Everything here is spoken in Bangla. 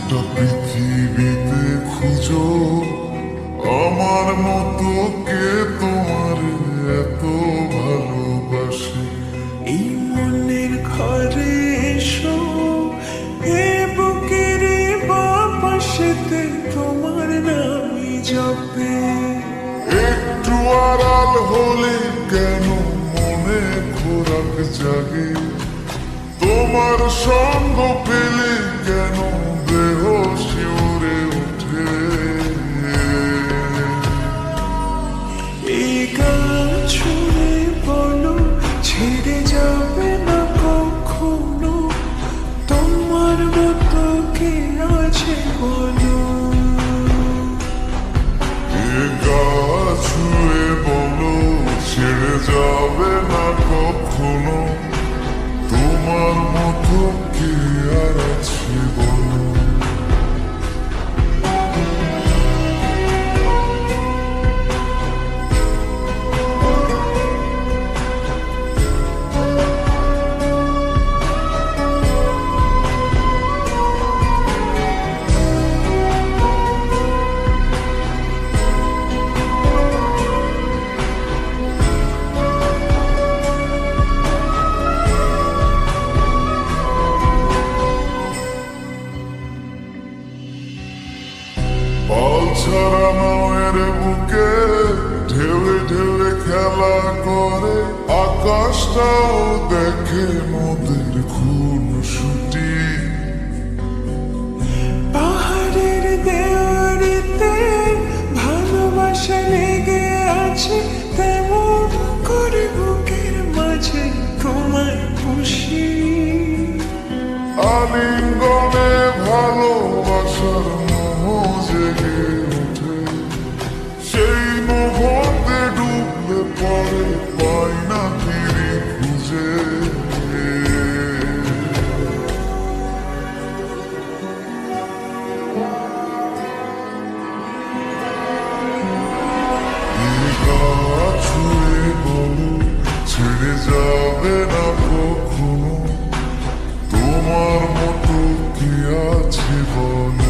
গোটা পৃথিবীতে খুঁজো আমার মতো কে তোমার এত ভালোবাসে। এই মনের ঘরে এসো, এ বুকের বাপাশেতে তোমার নামই জপে। একটু আড়াল হলে কেন মনে খোরাক জাগে, তোমার সঙ্গ পেলে কেন দেহ শিউরে ওঠে। এই গান ছুঁড়ে বলো ছেড়ে যাবে না কখনো, তোমার মতো কে আছে বলো। এ গা ছুঁয়ে বলো ছেড়ে যাবে না কখনো, তোমার মতো কে আর আছে বলো। পাল ছাড়া নামের বুকে ঢেউে ঢেউে খেলা করে, আকাশটাও দেখে মোদের খুন ছুটি। পাহাড়ের দেওয়ারিতে ভালোবাসা লেগে আছে, তেমন করে বুকের মাঝে তোমায় খুশি। আলিঙ্গনে ভালোবাসার মোহ জেগে ওঠে, সেই মুহূর্তে ডুবলে পরে পাই না ফিরে খুঁজে। ছুঁয়ে বলো ছেড়ে যাবে না কখনো, তোমার মতো কি আছে বলো।